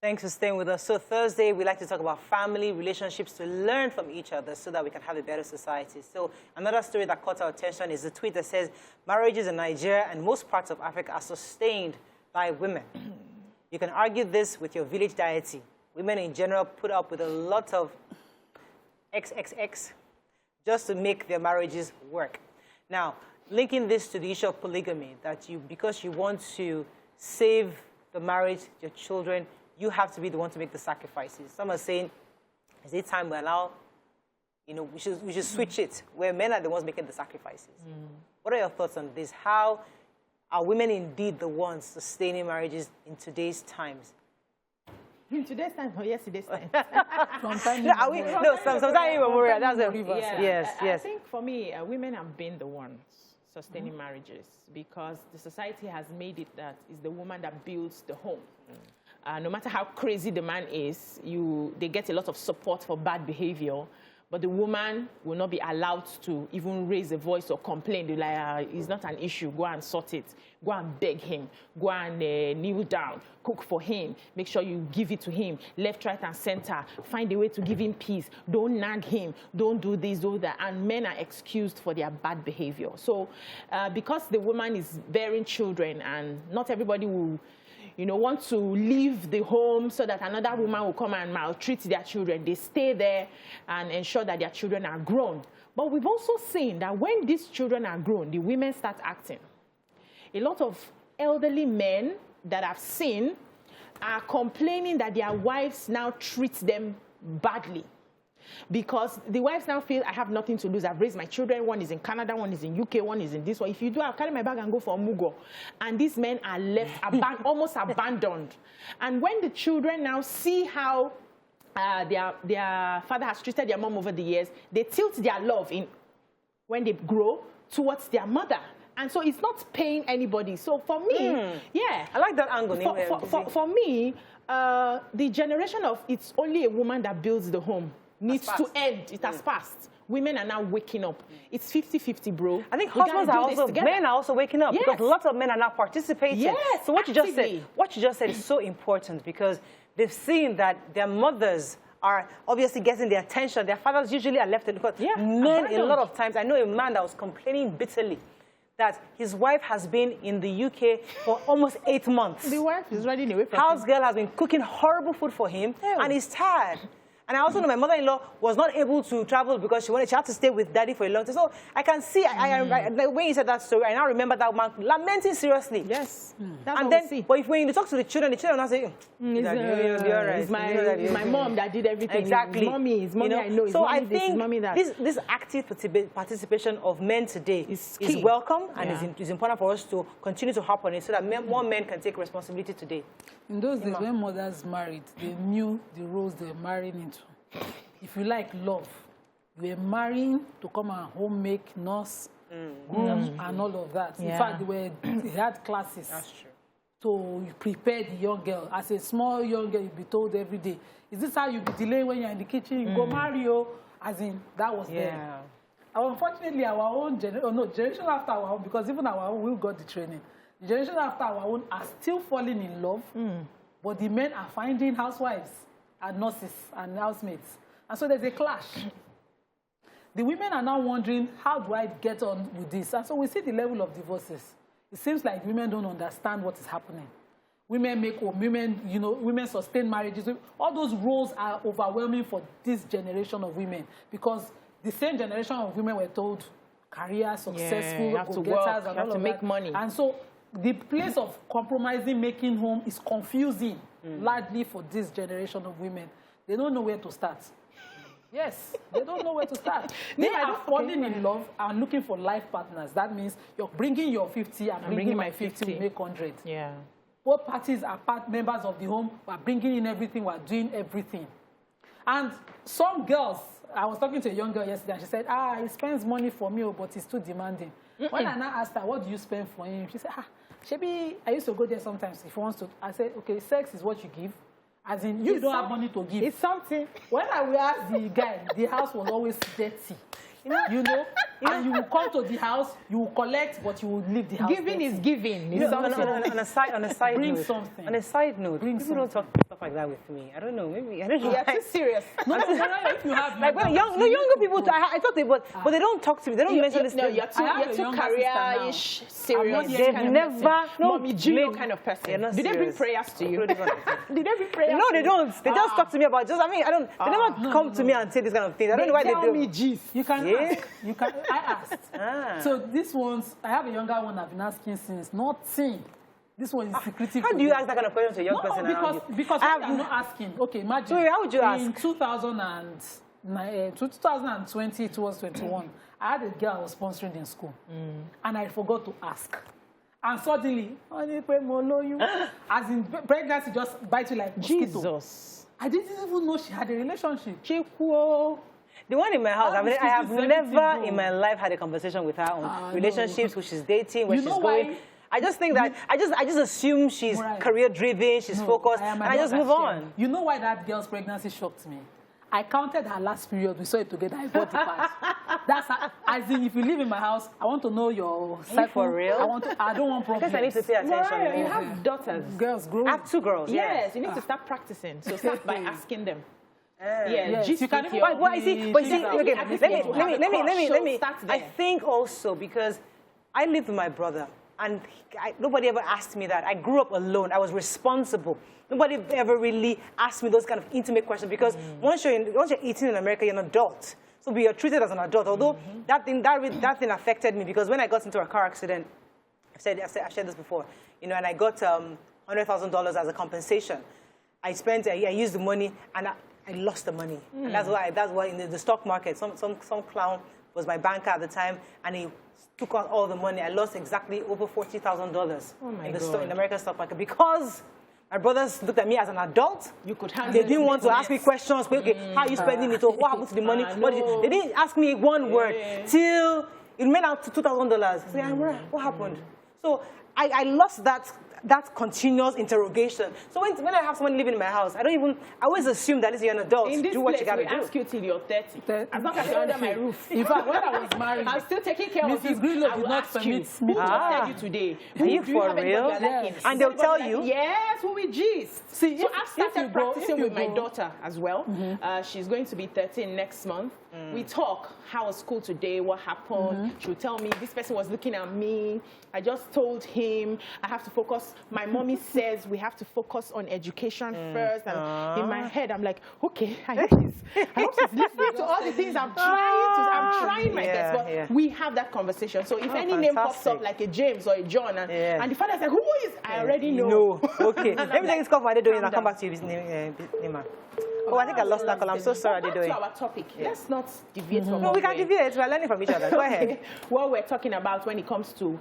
Thanks for staying with us. So Thursday, we like to talk about family, relationships, to learn from each other so that we can have a better society. So another story that caught our attention is a tweet that says, marriages in Nigeria and most parts of Africa are sustained by women. You can argue this with your village deity. Women in general put up with a lot of XXX just to make their marriages work. Now, linking this to the issue of polygamy, that because you want to save the marriage, your children, you have to be the one to make the sacrifices. Some are saying, is it time we allow, we should switch it, where men are the ones making the sacrifices. What are your thoughts on this? How are women indeed the ones sustaining marriages in today's times? In today's time or yesterday's time? Sometime immemorial, that's the reverse. Yes. I think for me, women have been the ones sustaining marriages because the society has made it that it's the woman that builds the home. No matter how crazy the man is, they get a lot of support for bad behavior, but the woman will not be allowed to even raise a voice or complain. They're like, it's not an issue, go and sort it. Go and beg him, go and kneel down, cook for him, make sure you give it to him, left, right, and center, find a way to give him peace, don't nag him, don't do this, do that. And men are excused for their bad behavior. So because the woman is bearing children and not everybody will want to leave the home so that another woman will come and maltreat their children. They stay there and ensure that their children are grown. But we've also seen that when these children are grown, the women start acting. A lot of elderly men that I've seen are complaining that their wives now treat them badly. Because the wives now feel, I have nothing to lose. I've raised my children. One is in Canada, one is in UK, one is in this one. If you do, I'll carry my bag and go for a mugo. And these men are left almost abandoned. And when the children now see how their father has treated their mom over the years, they tilt their love when they grow towards their mother. And so it's not paying anybody. So for me, I like that angle. For me, the generation of it's only a woman that builds the home needs to end. It has passed. Women are now waking up. It's 50-50, bro. I think husbands are also, men are also waking up because lots of men are now participating. Yes, so what you just said is so important because they've seen that their mothers are obviously getting the attention. Their fathers usually are left alone. Men, a lot of times, I know a man that was complaining bitterly that his wife has been in the UK for almost 8 months. The wife is running away from him. House girl has been cooking horrible food for him, and he's tired. And I also know my mother-in-law was not able to travel because she had to stay with daddy for a long time. So I can see, when you said that story, I now remember that man lamenting seriously. Yes. And then, but when you talk to the children now say, it's my mom that did everything. Exactly. It's mommy I know. So I think this active participation of men today is welcome and is important for us to continue to harp on it so that more men can take responsibility today. In those days, when mothers married, they knew the roles they were marrying into. If you like love, you were marrying to come and home make, nurse, and all of that. In fact, they had classes. That's true. So you prepare the young girl. As a small young girl, you'll be told every day, is this how you be delayed when you're in the kitchen? You go Mario. As in, that was there. Unfortunately, our own generation after our own, because even our own, we got the training. The generation after our own are still falling in love, but the men are finding housewives and nurses and housemates. And so there's a clash. The women are now wondering, how do I get on with this? And so we see the level of divorces. It seems like women don't understand what is happening. Women make home, women sustain marriages. All those roles are overwhelming for this generation of women because the same generation of women were told career, successful, go-getters, and all of make money. And so the place of compromising, making home is confusing, largely for this generation of women. They don't know where to start. Yes, they don't know where to start. They are falling in love and looking for life partners. That means you're bringing your 50 and bringing my 50, we make 100. Yeah. Both parties are members of the home. We're bringing in everything. We're doing everything. And some girls, I was talking to a young girl yesterday, and she said, he spends money for me, but he's too demanding. When I now asked her, what do you spend for him? She said, Shebi, I used to go there sometimes if he wants to. I said, okay, sex is what you give. As in, you don't have money to give. It's something. When I will ask the guy, the house was always dirty. And you will come to the house, you will collect, but you will leave the house. Giving is giving. On a side Bring note, something. On a side note, people don't talk stuff like that with me. I don't know. Maybe I don't know. You're too serious. No, if you have Like when younger people, I thought they would, but they don't talk to me. They don't mention this. No, you're too career-ish, serious. They've never, Mommy Gio kind of person. Did they bring prayers to you? Did they bring prayers? No, they don't. They just talk to me about just. I mean, I don't. They never come to me and say this kind of thing. I don't know why they do. Tell me, jeez. You can ask. You can. I asked. So this one's. I have a younger one. I've been asking since. Nothing. This one is secretive. How do you ask that kind of question to a young person around you? Because I'm not asking. Okay, imagine. So how would you ask? In 2020, towards 21, I had a girl I was sponsoring in school, and I forgot to ask. And suddenly, as in pregnancy just bites you like mosquito. Jesus. I didn't even know she had a relationship. The one in my house, I have never in my life had a conversation with her on relationships, who she's dating, where she's going. I just think that I just assume she's career driven, she's focused, and I just move on. You know why that girl's pregnancy shocked me? I counted her last period. We saw it together. I bought the part. That's how, as in, if you live in my house, I want to know your cycle. For real? I don't want problems. I guess I need to pay attention. Morayo, you have daughters. Girls grow. I have 2 girls. Yes, you need to start practicing. So start by asking them. Yes, you can. But you see, okay, let me. I think also because I lived with my brother, and nobody ever asked me that. I grew up alone. I was responsible. Nobody ever really asked me those kind of intimate questions because once you're 18 in America, you're an adult. So you're treated as an adult. Although that thing affected me because when I got into a car accident, I've shared this before, you know, and I got $100,000 as a compensation. I used the money and I lost the money. And that's why in the stock market, some clown was my banker at the time, and he took out all the money. I lost exactly over $40,000 in the American stock market because my brothers looked at me as an adult. You could handle They didn't want to ask me questions. Okay, how are you spending it? Or what happened to the money? They didn't ask me one word till it made out to $2,000. I said, what happened? So I lost that continuous interrogation. So when I have someone living in my house, I always assume that you're an adult. In this do what place, you gotta do. ask you till you're 30. As long as you're under my roof. In fact, when I was married, I'm still taking care of you. Mrs. Grillo I did will not ask you. permit me. Who trusted you today? Are you Do you for have real? anybody you're liking? And they'll tell you? Yes, who we gist. See, so I've started practicing with my go- daughter as well. She's going to be 13 next month. We talk, how was school today, what happened. She'll tell me, this person was looking at me. I just told him I have to focus. My mommy says we have to focus on education first. And in my head, I'm like, okay, I hope she's listening to all the things I'm trying my best. But we have that conversation. So if any name pops up like a James or a John, and the father's like, who is? I already know. No. Okay. Let me take this call for Adedoyin and I'll come back to you, Nyma. Oh, I think I lost that call. I'm so sorry, Adedoyin. Back to our topic. Let's not deviate from No, we can deviate. We're learning from each other. Go ahead. What we're talking about when it comes to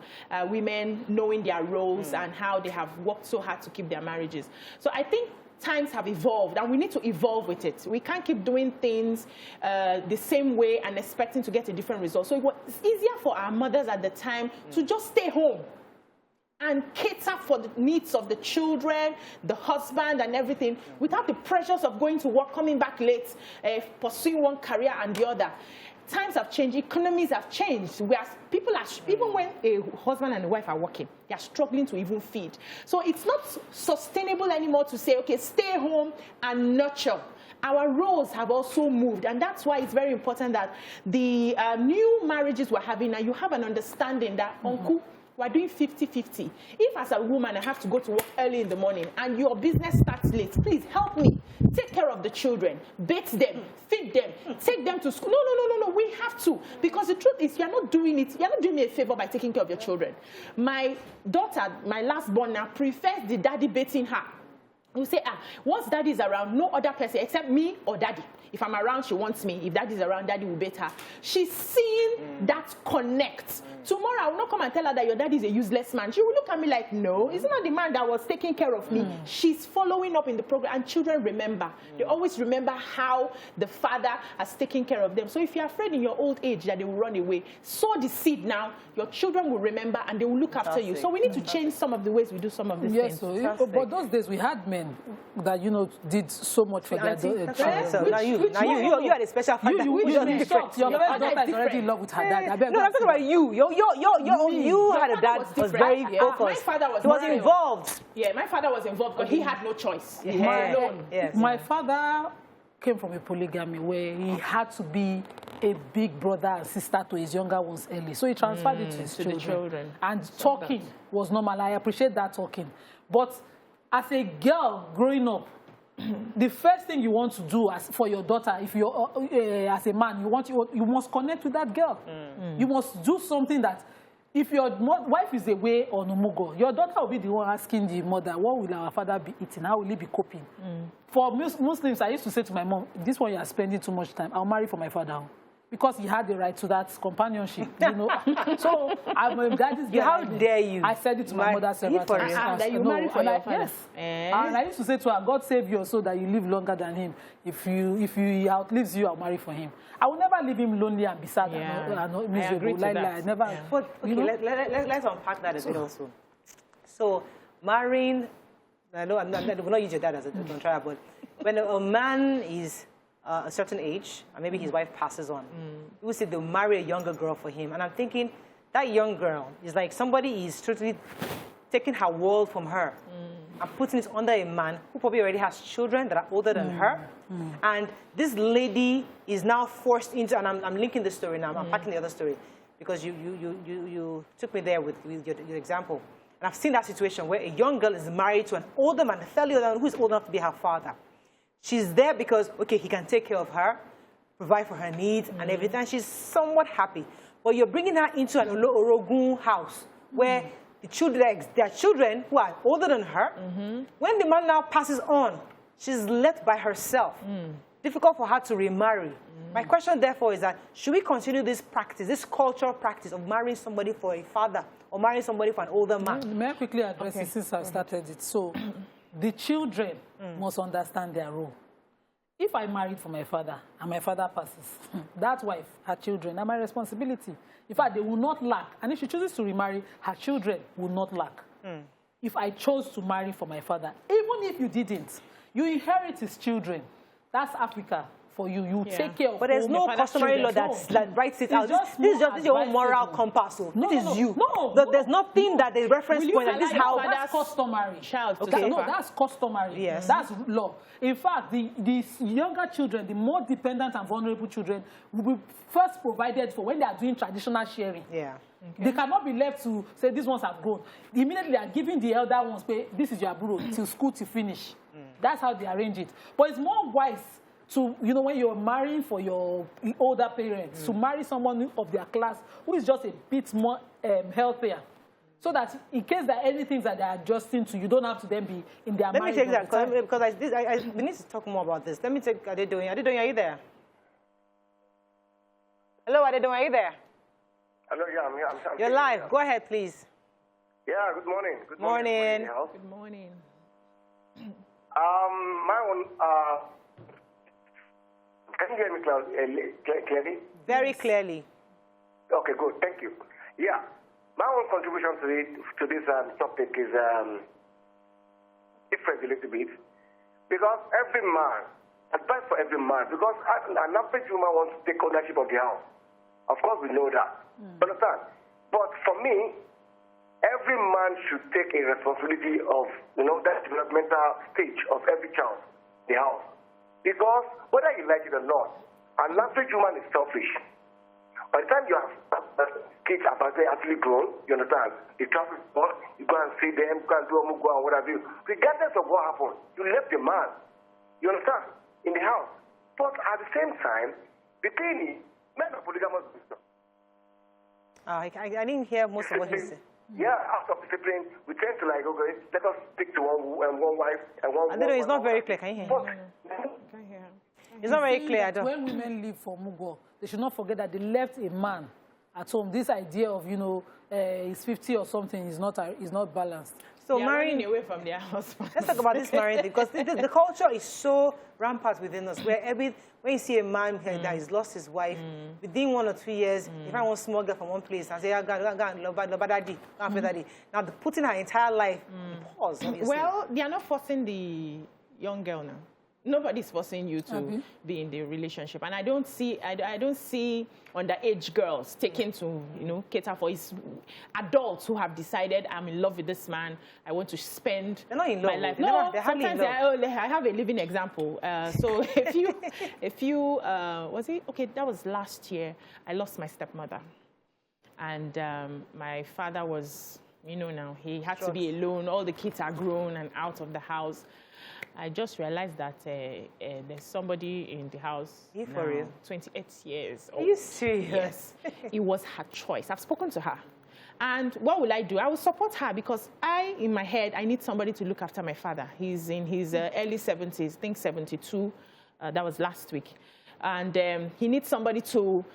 women knowing their roles and how they have worked so hard to keep their marriages. So I think times have evolved and we need to evolve with it. We can't keep doing things the same way and expecting to get a different result. So it's easier for our mothers at the time to just stay home and cater for the needs of the children, the husband, and everything, without the pressures of going to work, coming back late, pursuing one career and the other. Times have changed, economies have changed. Even when a husband and a wife are working, they are struggling to even feed. So it's not sustainable anymore to say, okay, stay home and nurture. Our roles have also moved, and that's why it's very important that the new marriages we're having now, you have an understanding that, uncle, we're doing 50-50. If as a woman I have to go to work early in the morning and your business starts late, please help me. Take care of the children, bathe them, feed them, take them to school. No, we have to. Because the truth is you're not doing me a favor by taking care of your children. My daughter, my last born now, prefers the daddy bathing her. You say, once daddy is around, no other person except me or daddy. If I'm around, she wants me. If daddy's around, daddy will bathe her. She's seeing that connect. Tomorrow, I will not come and tell her that your daddy is a useless man. She will look at me like, no, it's not the man that was taking care of me. She's following up in the program, and children remember. They always remember how the father has taken care of them. So if you're afraid in your old age that they will run away, sow the seed now. Your children will remember, and they will look after you. So we need to change some of the ways we do some of these things. Yes, but those days we had men. women that, you know, did so much for their children. Now you are the special father. You different. Your daughter is already in love with her dad. No, I'm talking about you. You had a dad who was very focused. My father was involved. Yeah, my father was involved, but he had no choice. My father came from a polygamy where he had to be a big brother and sister to his younger ones early. So he transferred it to his children. And talking was normal. I appreciate that talking. But as a girl growing up, the first thing you want to do for your daughter, if you're as a man, you must connect with that girl. You must do something that, if your wife is away on Umugo, your daughter will be the one asking the mother, what will our father be eating? How will he be coping? For Muslims, I used to say to my mom, this one you are spending too much time. I'll marry for my father. Because he had the right to that companionship, you know. So that is how dare you? I said it to my mother several times. That you marry for your father. Yes. And I used to say to her, God save you so that you live longer than him. If he outlives you, I'll marry for him. I will never leave him lonely and be sad and miserable. I never. Yeah. But okay, let's unpack that a bit also. So marrying, I know I'm not use your dad as a contrary, but when a man is a certain age, and maybe his wife passes on, you will say they'll marry a younger girl for him. And I'm thinking, that young girl is like somebody is totally taking her world from her and putting it under a man who probably already has children that are older than her. And this lady is now forced into, and I'm linking this story now, I'm packing the other story, because you took me there with your example. And I've seen that situation where a young girl is married to an older man, fairly older, who is old enough to be her father. She's there because, okay, he can take care of her, provide for her needs and everything. And she's somewhat happy. But you're bringing her into an Orogun house where there are children who are older than her. When the man now passes on, she's left by herself. Difficult for her to remarry. My question, therefore, is that should we continue this practice, this cultural practice of marrying somebody for a father or marrying somebody for an older man? May I quickly address it since I've started it? So the children must understand their role. If I married for my father and my father passes, that wife, her children, are my responsibility. In fact, they will not lack. And if she chooses to remarry, her children will not lack. If I chose to marry for my father, even if you didn't, you inherit his children. That's Africa for you. You take care of. But there's no customary law that writes it out. This is your own moral compass. This is you. There's nothing that the reference point. This is how that's customary. That's customary. Yes. That's law. In fact, the younger children, the more dependent and vulnerable children, will be first provided for when they are doing traditional sharing. They cannot be left to say these ones have grown. Immediately they are giving the elder ones, this is your bro, till school to finish. That's how they arrange it. But it's more wise to, you know, when you're marrying for your older parents, to marry someone of their class who is just a bit more healthier. So that in case there are any things that they're adjusting to, you don't have to then be in their mind. Let me take that, because we need to talk more about this. Let me take Adedoyin. Adedoyin, are you there? Hello, Adedoyin, are you there? Hello, yeah, I'm here. You're live. Go ahead, please. Yeah, good morning. Good morning. Good morning. My own, can you hear me clearly? Very clearly. Okay, good. Thank you. Yeah, my own contribution to this topic is different a little bit, because every man, advice for every man, because an average woman wants to take ownership of the house. Of course, we know that. Understand? But for me, every man should take a responsibility of, you know, that developmental stage of every child, the house. Because whether you like it or not, an average woman is selfish. By the time you have kids are actually grown, you understand, you travel, you go and see them, you go and do and what have you. Regardless of what happened, you left the man, you understand, in the house. But at the same time, between men are polygamous. I didn't hear most of what he said. Yeah, out of discipline, we tend to like, okay, let us stick to one wife and one. I don't know, it's not very clear. Can you hear? It's not very clear. When women leave for Mugo, they should not forget that they left a man at home. This idea of, he's 50 or something is not balanced. So they are marrying running away from their husband. Let's talk about this marriage thing, because the culture is so rampant within us, where when you see a man that has lost his wife, within 1 or 2 years, if I want small girl from one place, I say, love daddy, daddy. Now, putting her entire life, pause, obviously. Well, they are not forcing the young girl now. Nobody's forcing you to be in the relationship, and I don't see underage girls taking to cater for his adults who have decided I'm in love with this man. I want to spend my life. No, sometimes I have a living example. So if you was it okay? That was last year. I lost my stepmother, and my father was now he had to be alone. All the kids are grown and out of the house. I just realized that there's somebody in the house now, for real? 28 years old. Are you serious? Yes. It was her choice. I've spoken to her. And what will I do? I will support her because in my head, I need somebody to look after my father. He's in his early 70s, I think 72. That was last week. And he needs somebody to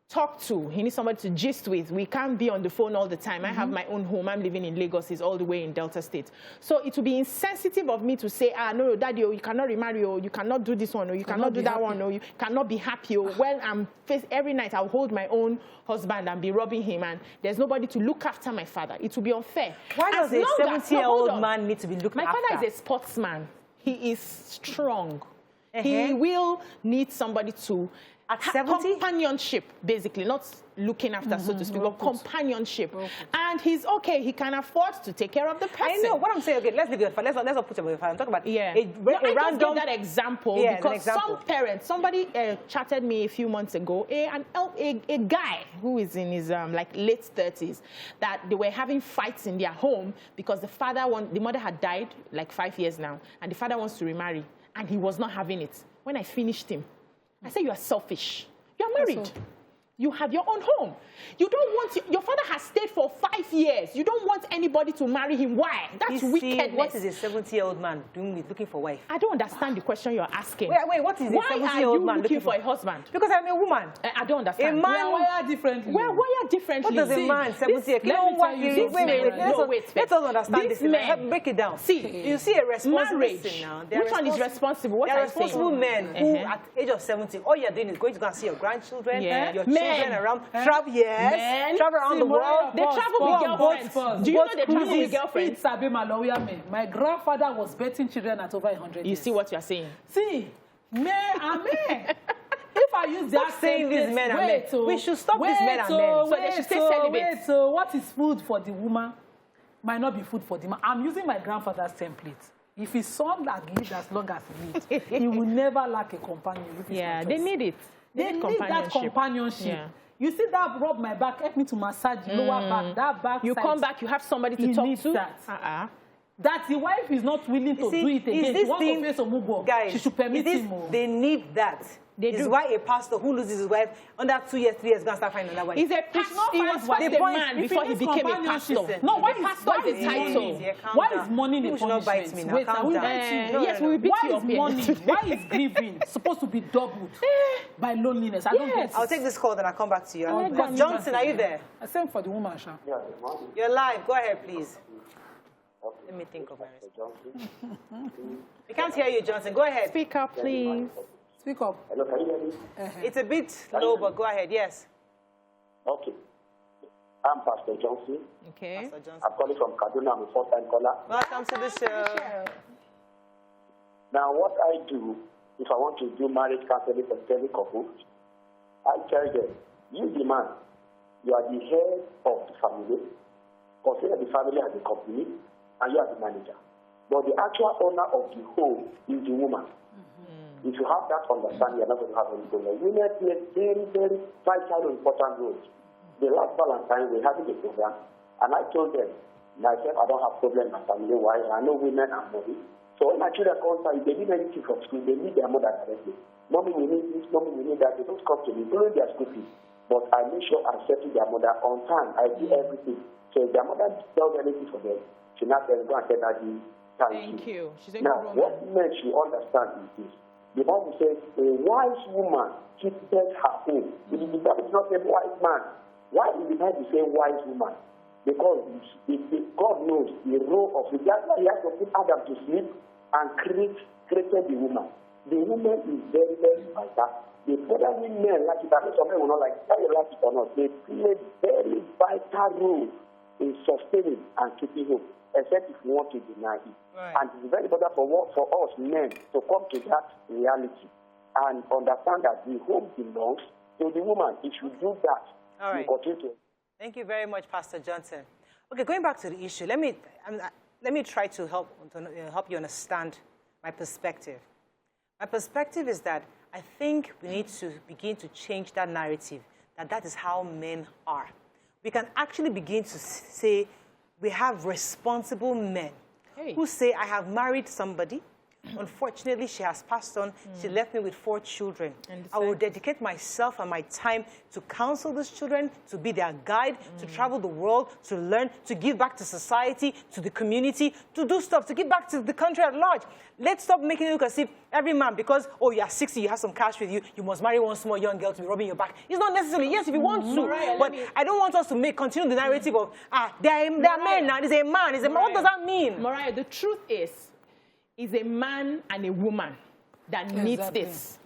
talk to. He needs somebody to gist with. We can't be on the phone all the time. I have my own home. I'm living in Lagos. He's all the way in Delta State. So it would be insensitive of me to say, no, daddy, you cannot remarry, or you cannot do this one, or you cannot do that one, or you cannot be happy. Or well, every night I'll hold my own husband and be robbing him, and there's nobody to look after my father. It would be unfair. Why does a 70-year-old man need to be looked after? My father is a sportsman. He is strong. He will need somebody to at 70? Companionship, basically, not looking after, so to speak, but companionship. And he's okay. He can afford to take care of the person. I know what I'm saying. Okay, let's leave it. Let's not put it away. I'm talking about I just gave that example because some parents, somebody chatted me a few months ago, a guy who is in his late 30s, that they were having fights in their home because the mother had died like 5 years now, and the father wants to remarry, and he was not having it. When I finished him, I said, you are selfish. You are married. You have your own home. You don't want your father has stayed for 5 years. You don't want anybody to marry him. Why? That's wickedness. What is a 70-year-old man doing with looking for a wife? I don't understand the question you're asking. Wait, what is a 70-year-old man looking for a husband? Because I'm a woman. I don't understand. A man wire differently. We're wired differently. What does a man 70 years? Wait. Let's all understand this. Break it down. See, you see a responsible person now. Which one is responsible? What are responsible men who, at the age of 70, all you're doing is going to go and see your grandchildren, your children around. Travel around the world. They travel with girlfriends. Do you know they travel with girlfriends? My grandfather was birthing children at over 100 years. You see what you're saying? See, men are men. If I use that saying these men are men, we should stop these men are men. So they should stay celibate. So what is food for the woman might not be food for the man. I'm using my grandfather's template. If his son had lived as long as he lived, he will never lack a companion. Yeah, they need it. They need that companionship. Yeah. You see that rub my back, help me to massage the lower back, that back You side. Come back, you have somebody to talk to. That. That the wife is not willing to do it again. She wants to face Omugo. Guys, she should permit him. They need that. This is why a pastor who loses his wife under 2 years, 3 years, going to start finding another wife. He's a pastor. He was first a man before he became a pastor. No, why is pastor is a title? Why is money the punishment? You should not bite me now. Wait, calm down. Yes, we will beat you up. Why is money? Why is grieving supposed to be doubled by loneliness? I don't get it. I'll take this call, then I'll come back to you. Johnson, are you there? I sent for the woman, Sha. Yeah, you're live. Go ahead, please. Let me think of my response. We can't hear you, Johnson. Go ahead. Speak up, please. Speak up. Hello, can you hear me? It's a bit low, but go ahead. Yes. Okay. I'm Pastor Johnson. Okay. Pastor Johnson. I'm calling from Kaduna. I'm a first-time caller. Welcome to the show. Now, what I do, if I want to do marriage counseling for any couple, I tell them, you the man, you are the head of the family. Consider the family as a company, and you are the manager. But the actual owner of the home is the woman. If you have that understanding, you're not going to have any problem. Women play very, very vital, important roles. The last Valentine, we're having a program, and I told them, myself, I don't have problem in my family. Why? I know women are money. So when my children come if they need anything from school, they need their mother directly. Mommy, we need this, mommy, we need that. They don't come to me, during their school fees. But I make sure I settle their mother on time. I do everything. So if their mother does anything for them, she not then go and tell Daddy, thank you. She's a now, what men should understand is this. The Bible says, a wise woman keeps her home. It is not a wise man Why did the Bible say wise woman? Because God knows the role of it. That's why he has to put Adam to sleep and created the woman. The woman is very, very vital. The other men like it, and some men will not like it, whether you like it or not, they play very vital role in sustaining and keeping hope, except if you want to deny it. Right. And it's very important for us men to come to that reality and understand that the home belongs to the woman. If you do that, all right. you continue to... Thank you very much, Pastor Johnson. Okay, going back to the issue, let me try to help you understand my perspective. My perspective is that I think we need to begin to change that narrative, that is how men are. We can actually begin to say we have responsible men who say, I have married somebody. Unfortunately, she has passed on. She left me with 4 children. I will dedicate myself and my time to counsel these children, to be their guide, to travel the world, to learn, to give back to society, to the community, to do stuff, to give back to the country at large. Let's stop making it look as if every man, because, oh, you are 60, you have some cash with you, you must marry one small young girl to be rubbing your back. It's not necessarily. Yes, if you want to. Mariah, but I don't want us to continue the narrative of, there are men now, there's a man, there's a man. What does that mean? Morayo, the truth is a man and a woman that needs this.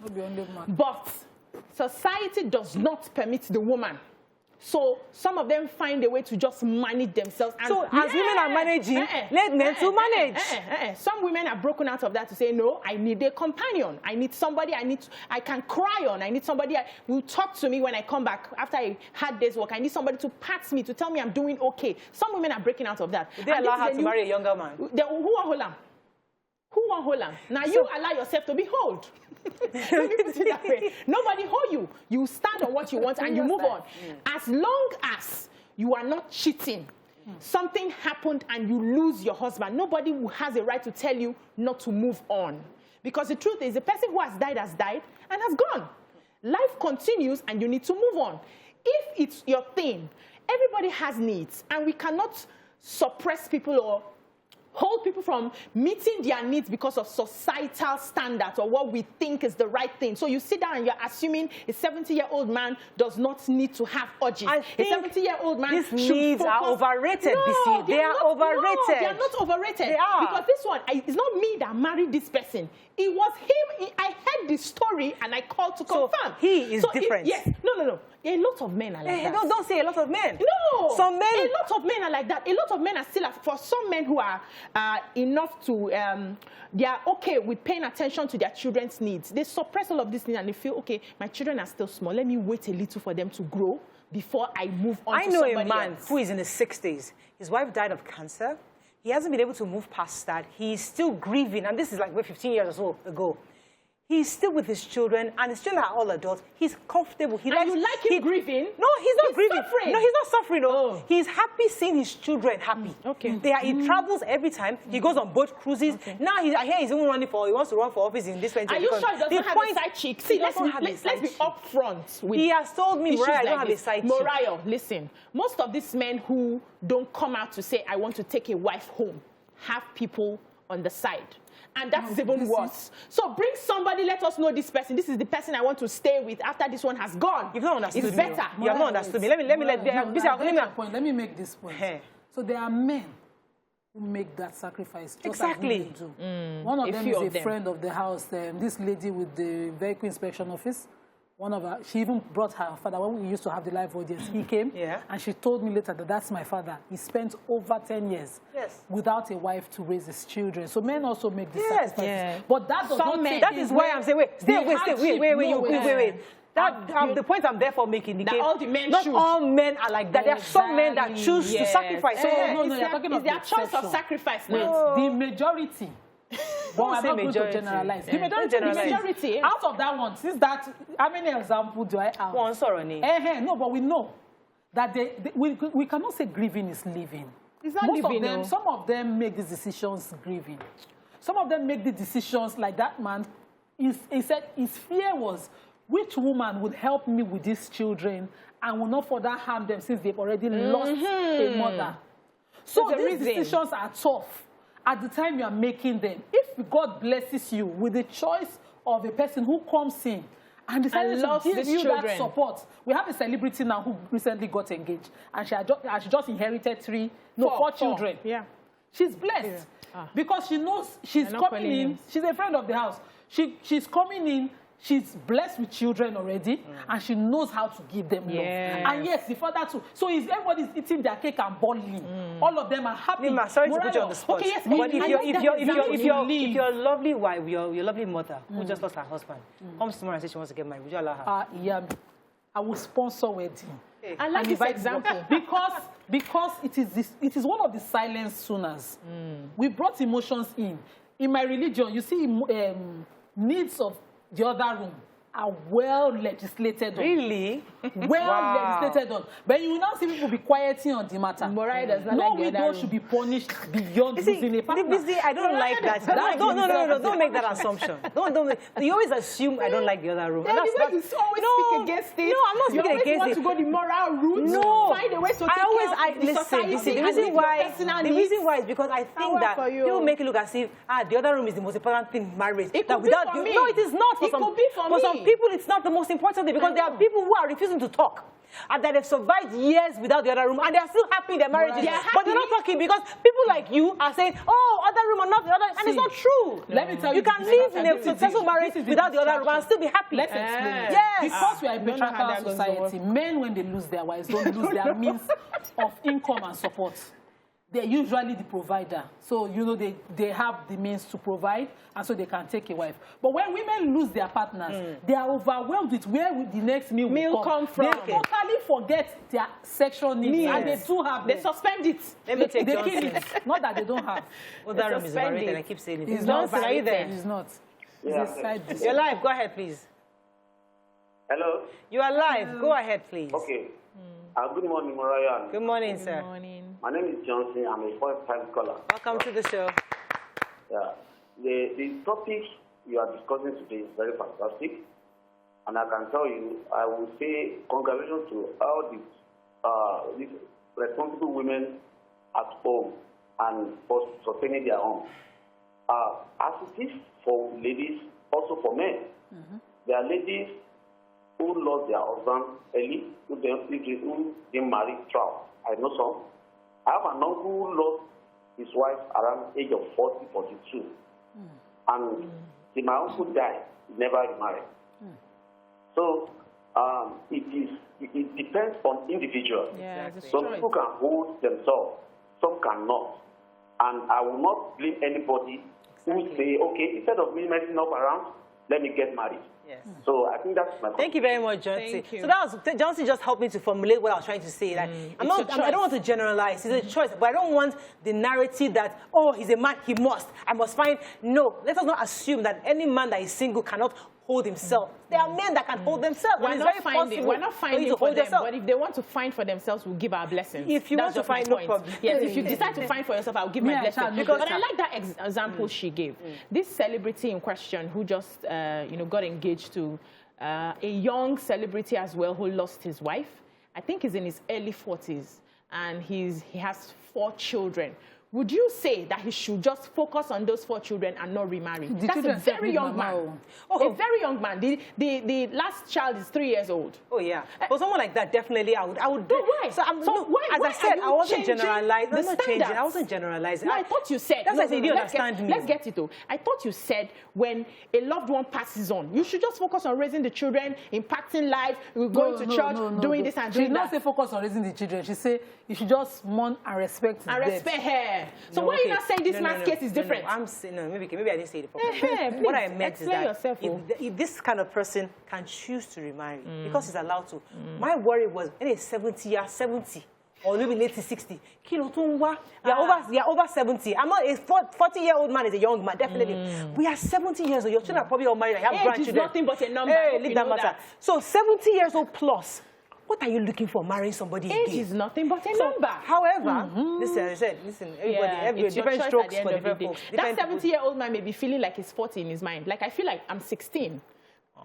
But society does not permit the woman. So some of them find a way to just manage themselves. And so as women are managing, let men to manage. Some women are broken out of that to say, no, I need a companion. I need somebody I can cry on. I need somebody who will talk to me when I come back after I had this work. I need somebody to pat me, to tell me I'm doing okay. Some women are breaking out of that. Would they allow her to marry a younger man? Who are Holland? Who won't hold on? Now you allow yourself to be hold. Let me put it that way. Nobody hold you. You stand on what you want and you move on. As long as you are not cheating, something happened and you lose your husband, nobody who has a right to tell you not to move on. Because the truth is, the person who has died and has gone. Life continues and you need to move on. If it's your thing, everybody has needs and we cannot suppress people or hold people from meeting their needs because of societal standards or what we think is the right thing. So you sit down and you're assuming a 70-year-old man does not need to have urges. I think a 70-year-old man these needs are overrated, Beecee. They are overrated. No, they are not overrated. They are. Because this one, it's not me that married this person. It was him. I heard the story and I called to confirm. So he is different. Yes. No. A lot of men are like that. Don't say a lot of men. No. Some men. A lot of men are like that. A lot of men are still, for some men who are enough to, they are okay with paying attention to their children's needs. They suppress all of these things and they feel, okay, my children are still small. Let me wait a little for them to grow before I move on to somebody else. I know a man who is in his 60s. His wife died of cancer. He hasn't been able to move past that. He's still grieving, and this is like 15 years or so ago. He's still with his children, and his children are all adults. He's comfortable. You like him grieving? No, he's not grieving. Suffering. No, he's not suffering. No. He's happy seeing his children happy. Okay. He travels every time. He goes on boat cruises. Okay. Now I hear he's even running he wants to run for office in this 20. Are you sure he doesn't have a side chick? See, let's be upfront with. He has told me, Morayo, I don't have a side chick. Morayo, listen. Most of these men who don't come out to say, I want to take a wife home, have people on the side. And that is even worse. So bring somebody, let us know this person. This is the person I want to stay with after this one has gone. You've not understood it's me. better. You have not understood me. Let me make this point. So there are men who make that sacrifice. Exactly. One of them is a friend of the house. This lady with the vehicle inspection office. She even brought her father. When we used to have the live audience, he came, and she told me later that that's my father. He spent over 10 years without a wife to raise his children. So men also make this sacrifice. Yeah. But that does not mean that is why I'm saying, wait. The point I'm therefore making, that all the men not all men are like that. There are some men that choose to sacrifice. So you're talking about their choice of sacrifice. The majority. But I'm not going to generalize. The majority. Out of that one, since that, how many examples do I have? One, sorry. No, but we know that we cannot say grieving is living. It's not living. Some of them make these decisions grieving. Some of them make the decisions like that man. He said his fear was, which woman would help me with these children and will not further harm them since they've already lost a mother. So these decisions are tough. At the time you are making them, if God blesses you with the choice of a person who comes in and decided to loves give these you children. that support. We have a celebrity now who recently got engaged, and she just inherited four children. Yeah. She's blessed because she knows she's coming in. She's a friend of the house. She's coming in. She's blessed with children already, and she knows how to give them love. And yes, the father too. So if everybody's eating their cake and bottling, all of them are happy. Nyma, sorry to put you on the spot. Okay, yes, but if your lovely wife, your lovely mother, who just lost her husband, comes tomorrow and says she wants to get married, would you allow her? Yeah, I will sponsor wedding. I like this example because it is one of the silent sooners. We brought emotions in. In my religion, you see, needs of the other room are well legislated on. Really? Well legislated on. But you will now see people be quieting on the matter. Morayo does not no like the other widow room. should be punished beyond losing a partner. Beecee, I don't like that. No, don't make that assumption. You always assume I don't like the other room. You always speak against it. No, I'm not speaking against it. You always want to go the moral route. No. Find a way to take care of the society. Listen, the reason why is because I think that people make it look as if the other room is the most important thing in marriage. It could be for me. No, it is not. For some people, it's not the most important thing because there are people who are refusing to talk. And that they've survived years without the other room, and they're still happy in their marriages. But they're not talking because people like you are saying, oh, other room or not the other, and it's not true. Let me tell you, you can live in a successful marriage without the other room and still be happy. Let's explain. Yes. Because we are a patriarchal society, men, when they lose their wives, don't lose their means of income and support. They're usually the provider. So, you know, they have the means to provide, and so they can take a wife. But when women lose their partners, they are overwhelmed with where will the next meal come from. They totally forget their sexual needs, and they do have They suspend it. Let me take they Johnson. kill it. Not that they don't have. Well, that room is overrated. I keep saying it. It's Johnson, not are you there? It's not. Yeah. It's a side You're live. Go ahead, please. Hello? You are live. Go ahead, please. Okay. Good morning, Morayo. Good morning, sir. Good morning. My name is Johnson. I'm a first-time caller. Welcome to the show. Yeah. The topic you are discussing today is very fantastic. And I can tell you, I will say congratulations to all these responsible women at home and for sustaining their own. As it is for ladies, also for men. There are ladies who lost their husband early, who didn't marry throughout. I know some. I have an uncle who lost his wife around the age of 40, 42. And till my uncle died, he never remarried. So it depends on individuals. Yeah, some people can hold themselves, some cannot. And I will not blame anybody who say, okay, instead of me messing up around, let me get married. Yes. So I think that's my point. Thank you very much, Johnson. Thank you. So that was Johnson just helped me to formulate what I was trying to say. That I don't want to generalize. It's a choice, but I don't want the narrative that, oh, he's a man, he must. I must find. No, let us not assume that any man that is single cannot hold himself. There are men that can hold themselves. We're not finding for them, but if they want to find for themselves, we'll give our blessings. If you want to find, no problem. Yes, if you decide to find for yourself, I'll give my blessing. But I like that example she gave. This celebrity in question who just, got engaged to a young celebrity as well who lost his wife. I think he's in his early 40s, and he has 4 children. Would you say that he should just focus on those 4 children and not remarry? That's a very young man. A very young man. The last child is 3 years old. Oh, yeah. For someone like that, definitely, I would do. Why? So as I said, I wasn't generalizing. I'm not changing. I wasn't generalizing. No, I thought you said. That's why I said you didn't understand me. Let's get it, though. I thought you said when a loved one passes on, you should just focus on raising the children, impacting life, going to church, doing this and doing that. She did not say focus on raising the children. She said you should just mourn and respect the dead. Respect her. So why are you not saying this man's case is different? I'm saying, maybe I didn't say it properly. What I meant is that if this kind of person can choose to remarry because he's allowed to. My worry was when he's 70, or maybe late 60. You're over 70. I'm not a 40-year-old man is a young man, definitely. We are 70 years old. Your children are probably all married. I have grandchildren. Age is nothing but a number. Hey, leave that matter. So 70 years old plus. What are you looking for marrying somebody Age again? is nothing but a number. However, listen, everybody different strokes for different folks. That 70-year-old man may be feeling like he's 40 in his mind. Like I feel like I'm 16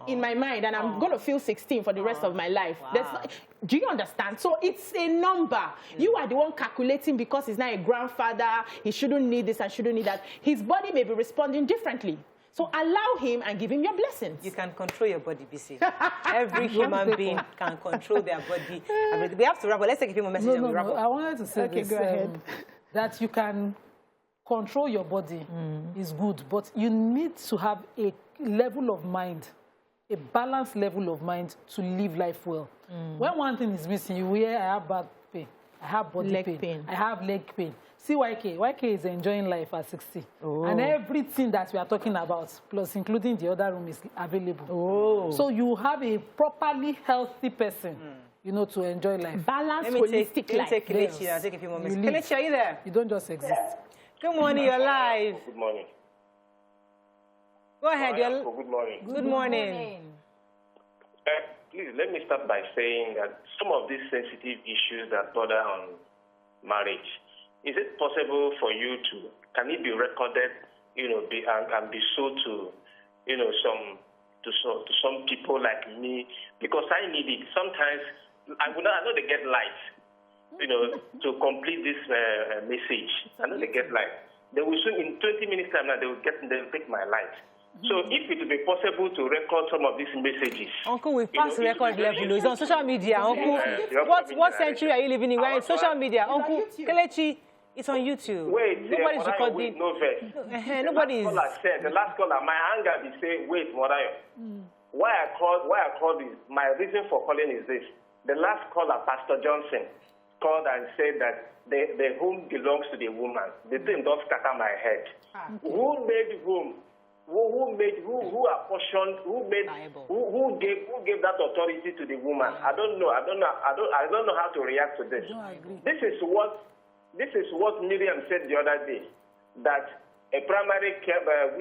in my mind, and I'm going to feel 16 for the rest of my life. Wow. Do you understand? So it's a number. You are the one calculating because he's not a grandfather. He shouldn't need this and shouldn't need that. His body may be responding differently. So allow him and give him your blessings. You can control your body, Beecee. Every human being can control their body. We have to wrap up. Let's take a few more messages and we wrap up. I wanted to say Okay, this, go ahead. that you can control your body is good, but you need to have a level of mind, a balanced level of mind to live life well. When one thing is missing, you hear, I have back pain, I have body pain, I have leg pain. See YK is enjoying life at 60. Oh. And everything that we are talking about, plus including the other room, is available. Oh. So you have a properly healthy person, you know, to enjoy life. Balanced, holistic life. Take Kelechi. I'll take a few moments. Kelechi, are you there? You don't just exist. Good morning, you're live. Good morning. Go ahead. Good morning. Good morning. Please, let me start by saying that some of these sensitive issues that border on marriage, is it possible for you to, can it be recorded, you know, and be sold to, you know, some people like me? Because I need it. Sometimes, I know they get light, you know, to complete this message. I know they get light. They will soon, in 20 minutes time now, they'll take my light. So if it will be possible to record some of these messages. Uncle, we've passed record level. It's on social media. Uncle, what century are you living in? We're in social media. Uncle, Kelechi, it's on YouTube. Wait, nobody's recording. No verse. Nobody is. The last caller, my anger is saying, wait, Morayo. Why I called is, my reason for calling is this. The last caller, Pastor Johnson, called and said that the home belongs to the woman. The thing does scatter my head. Who made home? Who apportioned? Who gave that authority to the woman? I don't know. I don't know how to react to this. This is what Miriam said the other day, that a primary care a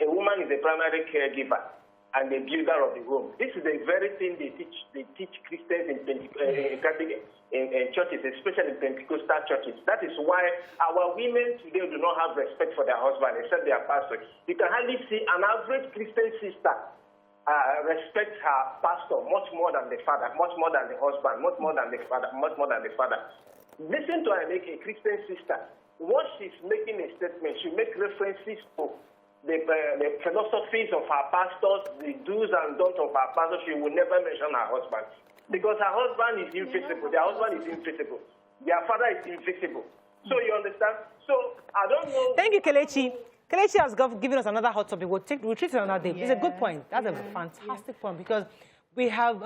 woman is a primary caregiver and the builder of the home. This is the very thing they teach Christians in churches, especially in Pentecostal churches. That is why our women today do not have respect for their husband, except their pastor. You can hardly see an average Christian sister respect her pastor much more than the father, much more than the husband, much more than the father, much more than the father. Listen to her make a Christian sister. Once she's making a statement, she makes references to the philosophies of her pastors, the do's and don'ts of her pastors. She will never mention her husband. Because her husband is invisible. Their husband is invisible. Their father is invisible. So you understand? So I don't know. Thank you, Kelechi. Kelechi has given us another hot topic. We'll treat it another day. It's a good point. That's a fantastic point, because we have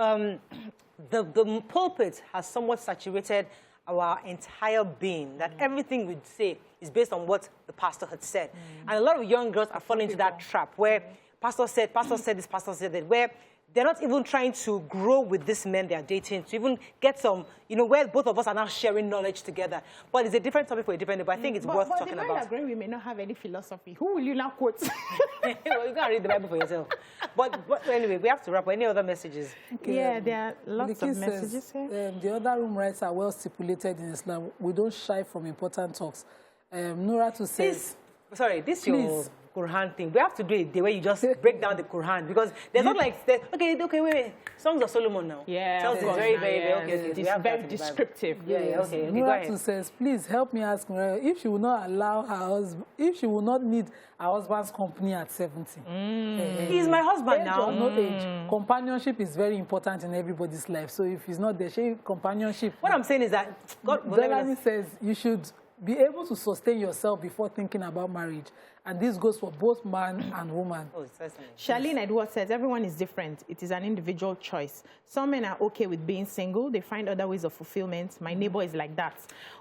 the pulpit has somewhat saturated our entire being, that everything we say is based on what the pastor had said. And a lot of young girls are falling into that trap where pastor said this, pastor said that, where they're not even trying to grow with this men they are dating, to even get some, you know, where both of us are now sharing knowledge together. But it's a different topic for a different day, but I think it's worth talking about. But the agree we may not have any philosophy. Who will you now quote? Well, you can't read the Bible for yourself. But anyway, we have to wrap up. Any other messages? Okay. Yeah, there are lots of messages here. The other room rights are well stipulated in Islam. We don't shy from important talks. Nuratu says... This your Quran thing. We have to do it the way you just break down the Quran, because there's not like, okay, wait. Songs of Solomon now. Yeah. Sounds very, okay. It's very descriptive. Okay, go ahead. Nuratu says, please help me ask Morayo if she will not allow her husband, if she will not need her husband's company at 70. He's my husband now. No age. Companionship is very important in everybody's life. So if he's not there, companionship. What I'm saying is that Delany says you should be able to sustain yourself before thinking about marriage. And this goes for both man and woman. Oh, certainly. Charlene Edward says, everyone is different. It is an individual choice. Some men are okay with being single. They find other ways of fulfillment. My neighbor is like that.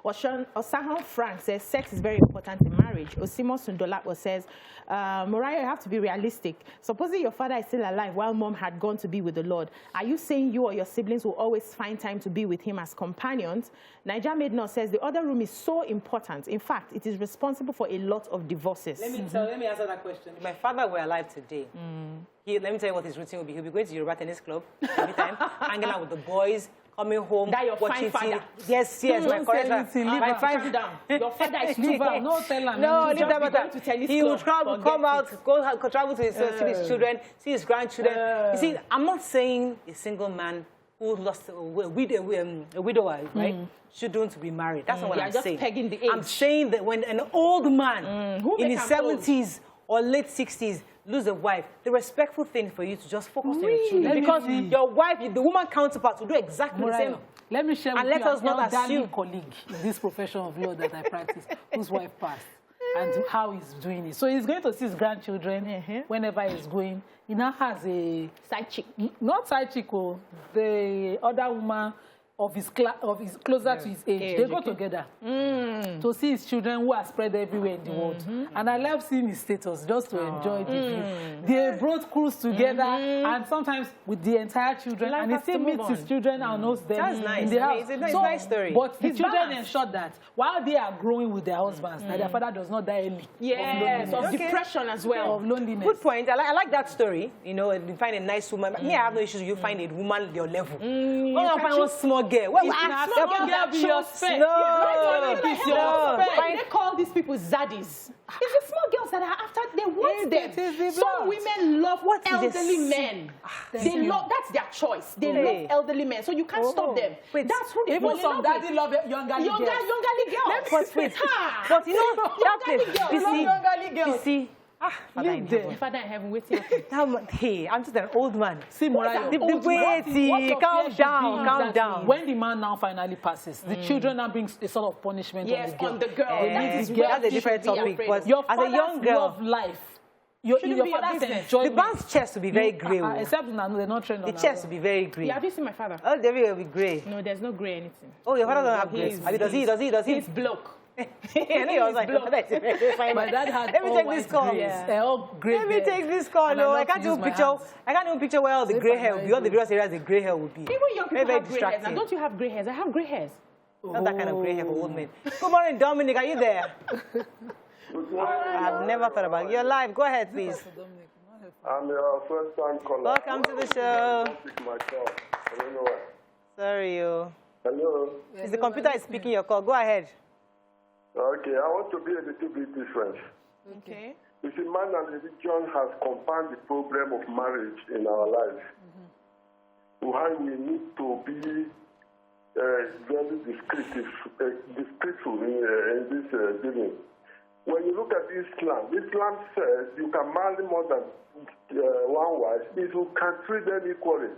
Osahan Frank says, sex is very important in marriage. Osimo Sundolapo says, Morayo, you have to be realistic. Supposing your father is still alive while mom had gone to be with the Lord, are you saying you or your siblings will always find time to be with him as companions? Niger Maidno says, the other room is so important. In fact, it is responsible for a lot of divorces. Let me answer that question. If my father were alive today, let me tell you what his routine would be. He'll be going to Yoruba tennis club every time, hanging out with the boys, coming home, that your watching fine father. Yes, my correct my fine down. Your father is too far. No, tell him. No, leave that. He will travel, come out, go travel to see his children, see his grandchildren. You see, I'm not saying a single man who lost a widower, right, shouldn't be married. That's not what I'm saying. Just pegging the age. I'm saying that when an old man in his 70s or late 60s, lose a wife, the respectful thing for you to just focus on your children. Because your wife, the woman counterpart, will do exactly the same. Let me share with you an elderly colleague in this profession of law that I practice, whose wife passed, and how he's doing it. So he's going to see his grandchildren whenever he's going. He now has a side chick. Not side chick, the other woman of his closer to his age. They go together to see his children who are spread everywhere in the world. And I love seeing his status just to enjoy the view. They brought cruise together and sometimes with the entire children, and he still meets his children and knows them. That's nice. In the house. It's a nice story. But the children ensured that while they are growing with their husbands, that their father does not die early. Yes, of depression as well. Of loneliness. Good point. I like that story. You know, you find a nice woman. Me, I have no issues. You find a woman your level. You find one small girl. Well, small girl be your spec. They call these people zaddies. It's the small girls that are after, they want them. Some women love elderly men. They love, that's their choice. They love elderly men. So you can't stop them. Wait, that's who they even some daddy love younger girls. But you know, that place, Beecee. Father in heaven, waiting. Hey, I'm just an old man. See, Morayo, calm down. When the man now finally passes, the children now brings a sort of punishment on the girl. That's a different topic. But your as a young girl, love life. Your father's enjoyment. The man's chest will be very grey. Except they're not trained on the chest will be very grey. Yeah, have you seen my father? Oh, there will be grey. No, there's no grey anything. Oh, your father doesn't have grey. Does he? He's bloke. I know he was like, my dad had let me take this call. Let me take this call. No, I can't even picture where all the grey hair will be. All the various areas the grey hair will be. Even young people have grey hairs. Now, don't you have grey hairs? I have grey hairs. Not that kind of grey hair for old men. Good morning, Dominic. Are you there? I've never thought about it. You're live. Go ahead, please. I'm your first time caller. Welcome to the show. My call. I don't know why. Sorry, you. Hello. The computer is speaking your call. Go ahead. Okay, I want to be a little bit different. Okay. You see, man and religion has compounded the problem of marriage in our lives. Why we need to be very discreetful in this dealing. When you look at Islam says you can marry more than one wife if you can treat them equally.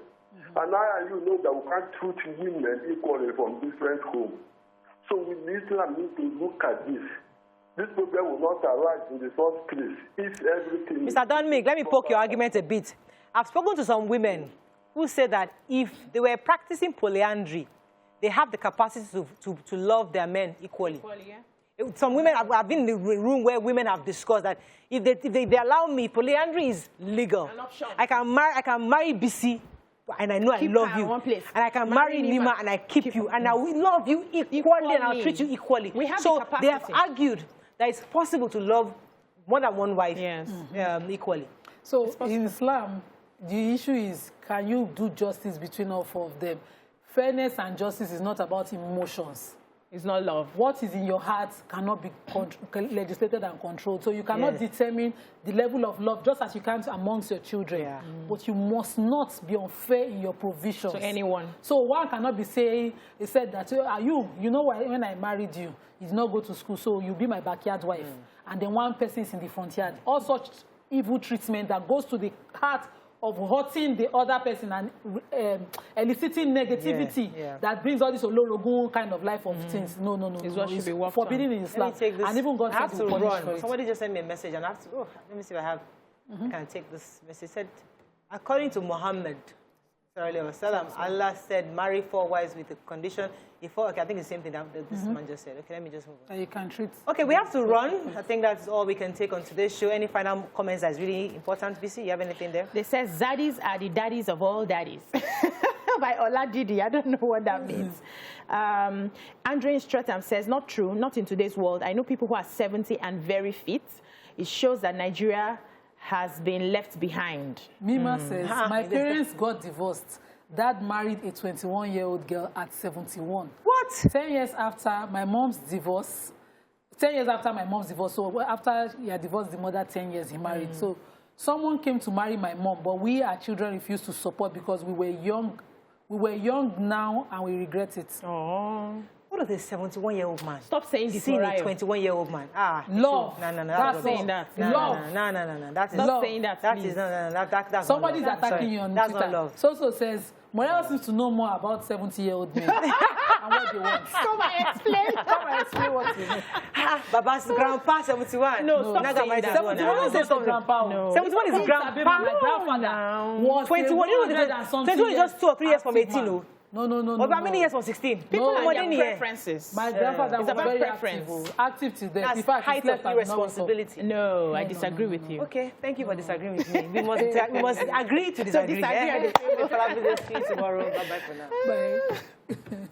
And I and you know that we can't treat women equally from different homes. So we Islam need to look at this. This problem will not arise in the first place if everything... Mr. Dominic, let me poke your argument a bit. I've spoken to some women who say that if they were practicing polyandry, they have the capacity to love their men equally. Some women, I've been in the room where women have discussed that if they allow me, polyandry is legal. I can marry Beecee, and I know I love you. And I can marry Nyma and I keep you. And I will love you equally and I'll treat you equally. So they have argued that it's possible to love more than one wife equally. So in Islam, the issue is, can you do justice between all four of them? Fairness and justice is not about emotions. It's not love. What is in your heart cannot be legislated and controlled. So you cannot determine the level of love just as you can amongst your children. But you must not be unfair in your provisions. To anyone. So one cannot be saying, he said that, you know when I married you, you did not go to school, so you'll be my backyard wife. And then one person is in the front yard. All such evil treatment that goes to the heart of hurting the other person and eliciting negativity that brings all this olorogun kind of life of things. No. It's what should be forbidden in Islam. And even God says to punish for it. Somebody just sent me a message and I have to, let me see if I have, can I take this message. It said, according to Muhammad, Allah said, marry 4 wives with a condition. Okay, I think it's the same thing that this man just said. Okay, let me just move on. You can treat. Okay, we have to run. I think that's all we can take on today's show. Any final comments that's really important, Beecee? You have anything there? They say zaddies are the daddies of all daddies. By Oladidi. I don't know what that means. Andre Stratham says, not true, not in today's world. I know people who are 70 and very fit. It shows that Nigeria has been left behind. Mima says, my parents got divorced. Dad married a 21-year-old girl at 71. What? 10 years after my mom's divorce. 10 years after my mom's divorce. So after he had divorced the mother, 10 years he married. So someone came to marry my mom, but we, our children, refused to support because we were young. We were young now and we regret it. Oh. What is a 71-year-old man? Stop saying this, Seeing a Morayo. 21-year-old man. Love. No. That's saying that. Love. No. That is Stop saying that, That please. is that's Somebody's not love. attacking you on That's Twitter. not love. So says, Morayo seems to know more about 70-year-old men and what they want. Come and explain. Come and explain what you know. Baba's grandpa 71. No, stop Naga saying married that. 71 is Say something. grandpa. No. 71 is grandpa. My grandfather was 21. You know, 21 is just 2 or 3 years from 18. No. But how many years from 16? People No. more And than their here. preferences. My grandfather It's was about very preference. active till death. That's In fact, he height slept of and never woke up. irresponsibility. No, I disagree with you. Okay, thank you for disagreeing with me. We must agree to disagree. disagree. We'll have this tomorrow. Bye-bye for now. Bye.